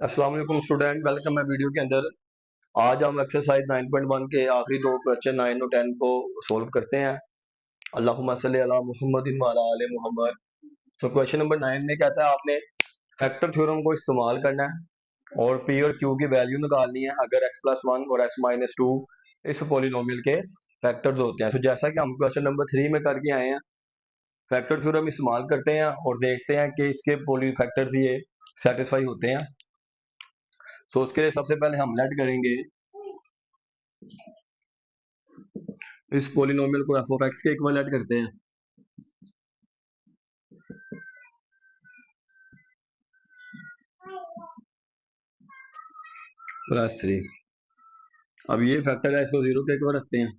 अस्सलाम वालेकुम student, welcome है वीडियो के अंदर। आज हम एक्सरसाइज 9.1 के आखिरी दो क्वेश्चन 9 और 10 को सोल्व करते हैं। अल्लाहुम्मा सल्ली अला मुहम्मदिन व अला आले मुहम्मद। तो क्वेश्चन नंबर 9 में कहता है आपने फैक्टर थ्योरम को इस्तेमाल करना है और पी और क्यू की वैल्यू निकालनी है अगर x प्लस वन और x माइनस टू इस पोलिनोमियल के फैक्टर्स होते हैं। तो जैसा कि हम क्वेश्चन नंबर 3 में करके आए हैं, फैक्टर थ्योरम इस्तेमाल करते हैं और देखते हैं कि इसके पोली फैक्टर्स ये सेटिस्फाई होते हैं। सो उसके लिए सबसे पहले हम लेट करेंगे इस पोलिनोमियल को एफ ऑफ एक्स के इक्वल लेट करते हैं। Plus three. अब ये फैक्टर है, इसको जीरो के इक्वल रखते हैं।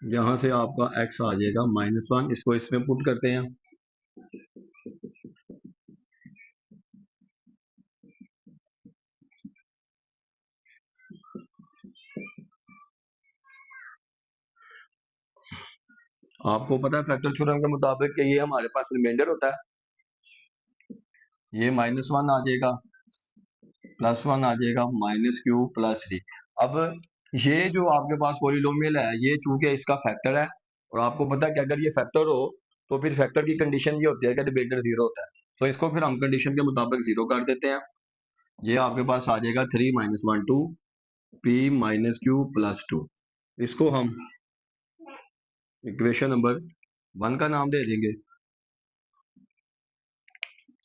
यहां से आपका एक्स आ जाएगा माइनस वन, इसको इसमें पुट करते हैं। आपको पता है फैक्टर थ्योरम के मुताबिक कि ये हमारे पास रिमाइंडर होता है। ये माइनस वन आ जाएगा, प्लस वन आ जाएगा, माइनस क्यू प्लस थ्री। अब ये जो आपके पास पॉलिनोमियल है, ये चूंकि इसका फैक्टर है और आपको पता है कि अगर ये फैक्टर हो तो फिर फैक्टर की कंडीशन ये होती है कि रिमाइंडर जीरो होता है। तो इसको फिर हम कंडीशन के मुताबिक जीरो कर देते हैं। ये आपके पास आ जाएगा three minus one two P minus Q plus two. इसको हम इक्वेशन नंबर वन का नाम दे देंगे।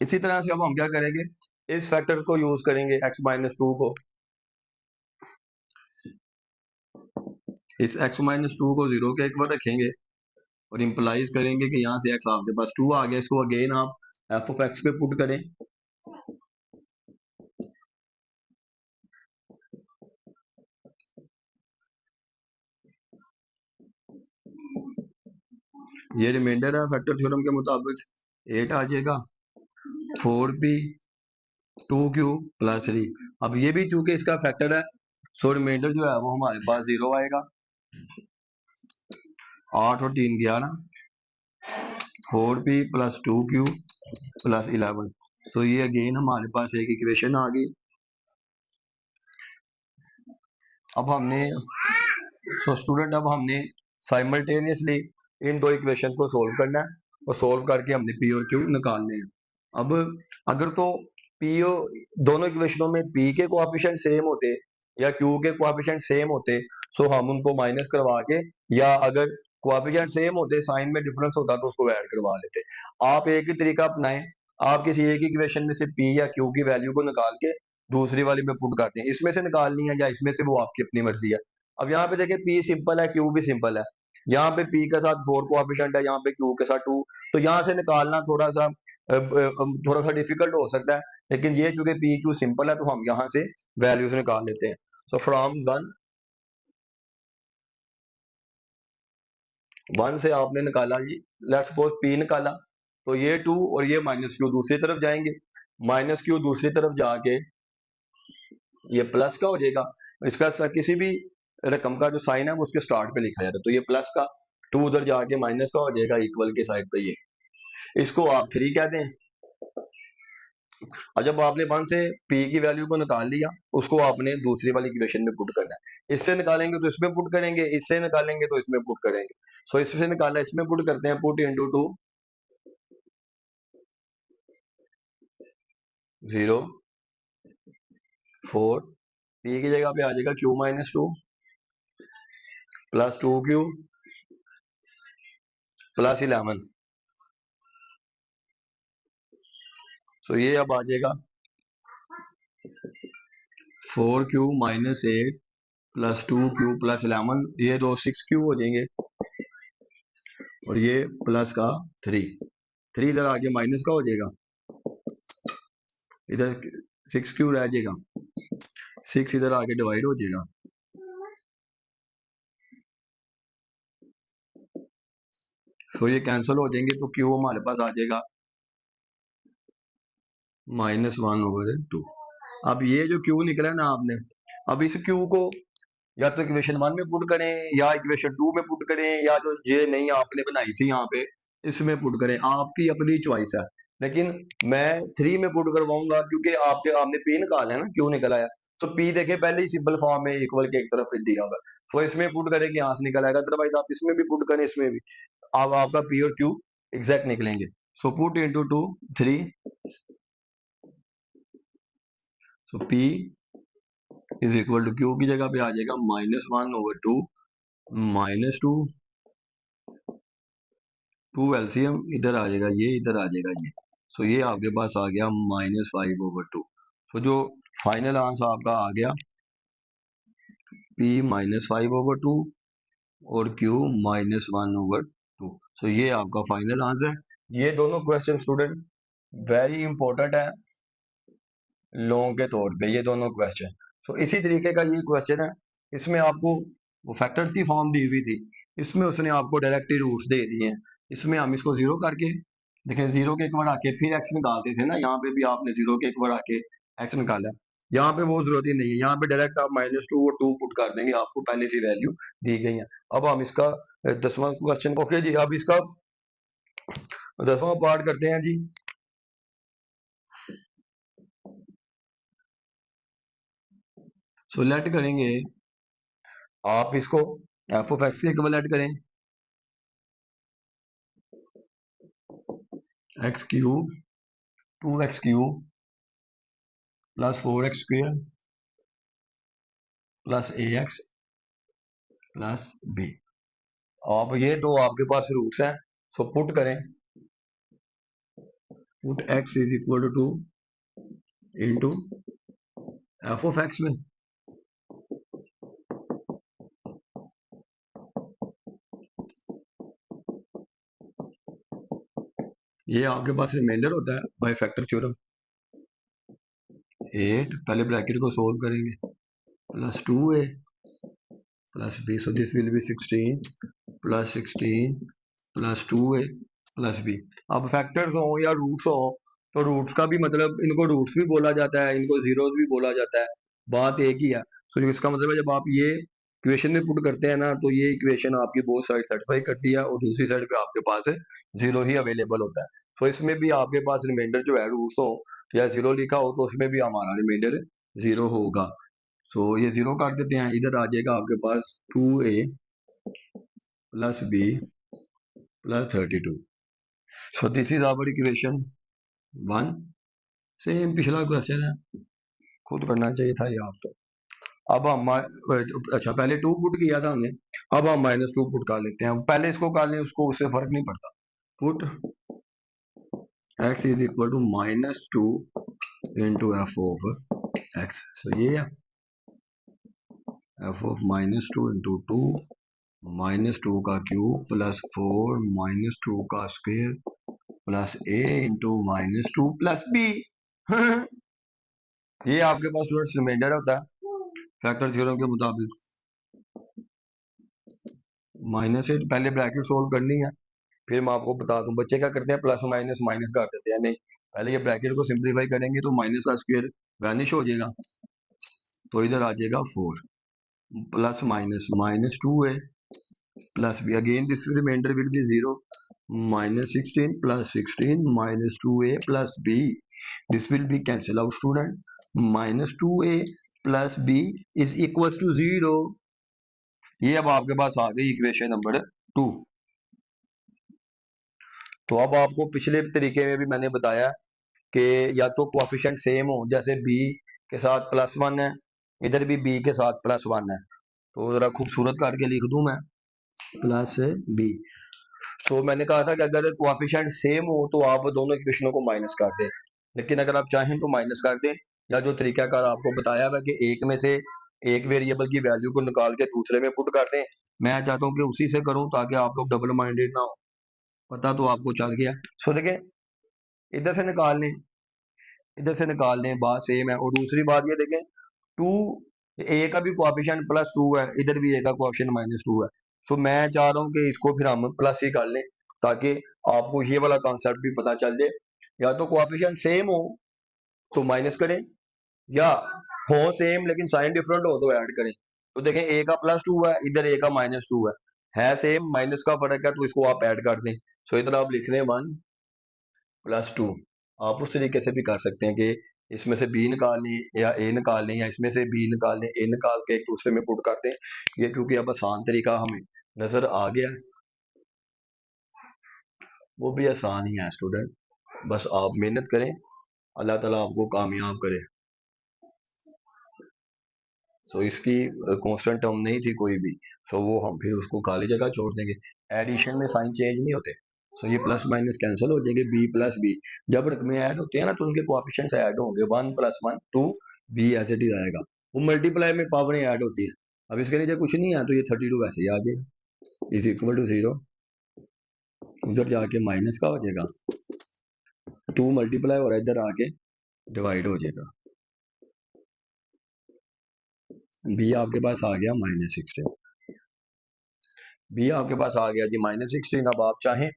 इसी तरह से अब हम क्या करेंगे, इस फैक्टर को यूज करेंगे x माइनस टू को, इस x माइनस टू को जीरो के इक्वल रखेंगे और इंप्लाइज करेंगे कि यहाँ से x आपके पास टू आ गया। इसको अगेन आप f ऑफ x पे पुट करें। ये रिमाइंडर है फैक्टर थ्योरम के मुताबिक 8 आ जाएगा, 4p 2q प्लस थ्री। अब ये भी चूंकि इसका फैक्टर है, सो रिमाइंडर जो है वो हमारे पास जीरो आएगा। 8 और 3 11, 4p plus 2q plus 11। So ये अगेन हमारे पास एक इक्वेशन आ गई। अब हमने स्टूडेंट अब हमने साइमल्टेनियसली इन दो इक्वेशंस को सोल्व करना है और सोल्व करके हमने पी और क्यू निकालने हैं। अब अगर तो पी दोनों इक्वेशनों में पी के कोएफिशिएंट सेम होते या क्यू के कोएफिशिएंट सेम होते, सो हम उनको माइनस करवा के, या अगर कोएफिशिएंट सेम होते साइन में डिफरेंस होता तो उसको ऐड करवा लेते। आप एक ही तरीका अपनाएं, आप किसी एक इक्वेशन में से पी या क्यू की वैल्यू को निकाल के दूसरी वाली में पुट करते हैं। इसमें से निकालनी है या इसमें से, वो आपकी अपनी मर्जी है। अब यहाँ पे देखिए पी सिंपल है, क्यू भी सिंपल है। यहाँ पे पी के साथ फोर कोएफिशिएंट है, यहाँ पे क्यू के साथ टू। तो यहाँ से निकालना थोड़ा सा डिफिकल्ट हो सकता है, लेकिन ये चूंकि पी क्यू सिंपल है तो हम यहाँ से वैल्यूज निकाल लेते हैं। सो फ्रॉम वन, वन से आपने निकाला जी, लेट्स सपोज पी निकाला, तो ये टू और ये माइनस क्यू दूसरी तरफ जाएंगे। माइनस क्यू दूसरी तरफ जाके ये प्लस का हो जाएगा। इसका किसी भी रकम का जो साइन है वो उसके स्टार्ट पे लिखा जाता है, तो ये प्लस का, टू उधर जाके माइनस का हो जाएगा इक्वल के साइड पे। ये इसको आप थ्री कह दें। और जब आपने वन से पी की वैल्यू को निकाल लिया, उसको आपने दूसरी वाली इक्वेशन में पुट करना है। इससे निकालेंगे तो इसमें पुट करेंगे, इससे निकालेंगे तो इसमें पुट करेंगे। सो इससे निकाला इसमें पुट करते हैं, put into two, zero, four, P की जगह पे आ जाएगा Q minus two plus two Q plus 11। So ये अब आ जाएगा four Q minus eight plus two Q plus 11। ये दो सिक्स क्यू हो जाएंगे और ये प्लस का थ्री, थ्री इधर आगे माइनस का हो जाएगा, इधर सिक्स क्यू रह जाएगा, सिक्स इधर आगे डिवाइड हो जाएगा। तो ये कैंसिल हो जाएंगे, तो क्यू हमारे पास आ जाएगा माइनस वन ओवर टू। अब ये जो क्यू निकला ना आपने, अब इस क्यू को या तो इक्वेशन वन में पुट करें या इक्वेशन टू में पुट करें, या जो ये नहीं आपने बनाई थी यहाँ पे इसमें पुट करें, आपकी अपनी चॉइस है। लेकिन मैं 3 में पुट करवाऊंगा क्योंकि आपने पी निकाला है ना, क्यू निकल आया। तो पी देखे पहले ही सिंपल फॉर्म में इक्वल के एक तरफ दिया होगा, तो इसमें पुट करेंगे यहाँ से निकल आएगा, अदरवाइज आप इसमें भी पुट करें इसमें भी, अब आपका पी और क्यू एग्जैक्ट निकलेंगे। So put into 2 3, so p is equal to q की जगह पे आ जाएगा -1/2 -2, 2 एलसीएम इधर आ जाएगा, ये इधर आ जाएगा ये। सो ये आपके पास आ गया -5/2। तो जो फाइनल आंसर आपका आ गया P -5/2 और Q -1/2। सो ये आपका फाइनल आंसर है। ये दोनों क्वेश्चन स्टूडेंट वेरी इंपॉर्टेंट है लॉन्ग के तौर पे, ये दोनों क्वेश्चन। तो इसी तरीके का ये क्वेश्चन है, इसमें आपको वो फैक्टर्स की फॉर्म दी हुई थी, इसमें उसने आपको डायरेक्टली रूट्स दे दिए हैं। इसमें हम इसको जीरो करके देखें, जीरो के एक बार आके फिर एक्स निकालते थे ना, यहाँ पे भी आपने जीरो के एक बार आके एक्स निकाला। यहाँ पे वो जरूरत ही नहीं है, यहाँ पे डायरेक्ट आप -2 और 2 पुट कर देंगे, आपको पहले से वैल्यू दी गई है। अब हम इसका 10वां क्वेश्चन, ओके जी, अब इसका 10वां पार्ट करते हैं जी। सो लेट करेंगे, आप इसको एफ ऑफ एक्स के इक्वलेट करें, x cube 2x cube plus 4x square plus ax plus b। अब ये दो आपके पास रूट्स हैं, सो पुट करें, put x is equal to 2 into F of x में, ये आपके पास रिमाइंडर होता है बाय फैक्टर थ्योरम। 8 पहले ब्रैकेट को सोल्व करेंगे, plus 2a plus b, so this will B 16 plus 16 plus 2a plus b। अब फैक्टर्स हो या रूट्स हो, तो रूट्स का भी मतलब, इनको रूट्स भी बोला जाता है, इनको जीरोस भी बोला जाता है, बात एक ही है। सो इसका मतलब है जब आप ये इक्वेशन में पुट करते हैं ना, तो ये इक्वेशन आपकी बोथ साइड सेटिस्फाई करती है और दूसरी साइड पे आपके पास जीरो ही अवेलेबल होता है। तो इसमें भी आपके पास रिमाइंडर जो है रूट्स हो या जीरो लिखा हो, तो उसमें भी हमारा रिमाइंडर जीरो होगा। सो ये जीरो कर देते हैं, इधर आ जाएगा आपके पास 2a plus b plus 32। So this is our equation 1। Same पिछला क्वेश्चन है, खुद करना चाहिए था ये आपको। अब हम अच्छा पहले 2 पुट किया था हमने, अब हम -2 पुट कर लेते हैं, पहले इसको कर लें, उसको उससे फर्क नहीं पड़ता। Put x is equal to -2 into F of X. So ये है एफ ऑफ -2 इंटू 2 -2 का क्यूब प्लस 4 -2 का square plus a into -2 plus b। ये आपके पास स्टूडेंट्स रिमाइंडर होता है फैक्टर थ्योरम के मुताबिक। -8 पहले ब्रैकेट सोल्व करनी है, फिर मैं आपको बता दूं बच्चे क्या करते हैं, प्लस माइनस माइनस कर देते हैं। नहीं, पहले ये ब्रैकेट को सिंप्लीफाई करेंगे तो माइनस का स्क्वायर वैनिश हो जाएगा, तो इधर आ जाएगा 4 plus minus -2a plus b, again this reminder will be 0, -16 plus 16 -2a plus b, this will be cancel out student, -2a plus b is equal to 0। ये अब आपके पास आ गई इक्वेशन नंबर 2। तो अब आपको पिछले तरीके में भी मैंने बताया कि या तो कोएफिशिएंट सेम हो, जैसे b के साथ +1 है, इधर भी b के साथ +1 है, तो जरा खूबसूरत करके लिख दूं मैं प्लस b। सो मैंने कहा था कि अगर कोएफिशिएंट सेम हो तो आप दोनों इक्वेशनों को माइनस कर दें, लेकिन अगर आप चाहें तो माइनस कर दें, या जो तरीकाकार आपको बताया हुआ कि एक में से एक वेरिएबल की वैल्यू को निकाल के दूसरे में पुट कर दें, मैं चाहता हूं कि उसी से करूं ताकि आप लोग डबल माइंडेड ना हो। पता तो आपको चल गया। सो देखें, इधर से निकाल लें, इधर से निकाल लें, बात सेम है। और दूसरी बात ये देखें, 2 ए का भी कोएफिशिएंट +2 है, इधर भी ए का कोएफिशिएंट -2 है। सो मैं चाह रहा हूं कि इसको फिर हम प्लस ही कर लें ताकि आपको ये वाला कॉन्सेप्ट भी पता चल जाए। या तो कोएफिशिएंट सेम हो तो माइनस करें, या हो सेम लेकिन साइन डिफरेंट हो तो ऐड करें। तो देखें, ए का +2 है, इधर ए का -2 है सेम, माइनस का फर्क है, तो इसको आप ऐड कर दें। सो इधर आप लिख लें 1 प्लस 2। आप उस तरीके से भी कर सकते हैं कि इसमें से बी निकाल लें या ए निकाल लें, या इसमें से बी निकाल लें, ए निकाल के एक दूसरे में पुट कर दें। ये क्योंकि अब आसान तरीका हमें नज़र आ गया, वो भी आसान ही है स्टूडेंट। बस आप मेहनत करें, अल्लाह ताला आपको कामयाब करे। सो इसकी कांस्टेंट टर्म नहीं थी कोई भी, सो वो हम फिर उसको खाली जगह छोड़ देंगे। एडिशन में साइन चेंज नहीं होते, सो ये प्लस माइनस कैंसिल हो जाएंगे, बी प्लस बी। जब रकमें ऐड होते हैं ना तो उनके कोएफिशिएंट्स ऐड होंगे, 1 + 1 2, बी एज इट इज आएगा। वो मल्टीप्लाई में पावरें ऐड होती है। अब इसके नीचे कुछ नहीं है तो ये 32 वैसे ही आ जाएगा, इज इक्वल टू 0। उधर जाके माइनस का हो जाएगा, 2 मल्टीप्लाई हो रहा है, इधर आके डिवाइड हो जाएगा। बी आपके पास आ गया -16। बी आपके पास आ गया जी -16। अब आप चाहें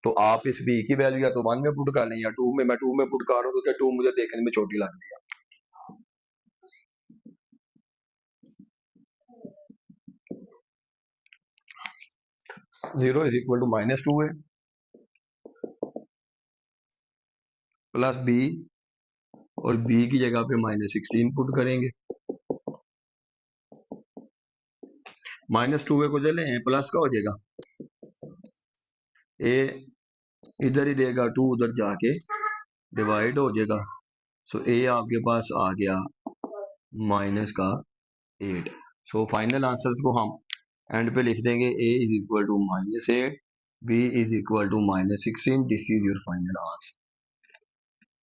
तो आप इस बी की वैल्यू या तो 1 में पुट कर लें या 2 में। मैं 2 में पुट कर रहा हूँ तो 2 मुझे देखने में छोटी लग रही है। 0 इज इक्वल टू -2 है, प्लस बी, और बी की जगह पे -16 पुट करेंगे। -2 को चले प्लस का हो जाएगा, ए इधर ही रहेगा, 2 उधर जाके डिवाइड हो जाएगा। सो ए आपके पास आ गया -8। सो फाइनल आंसर्स को हम एंड पे लिख देंगे, A is equal to -8, B is equal to -16। This is your final answer.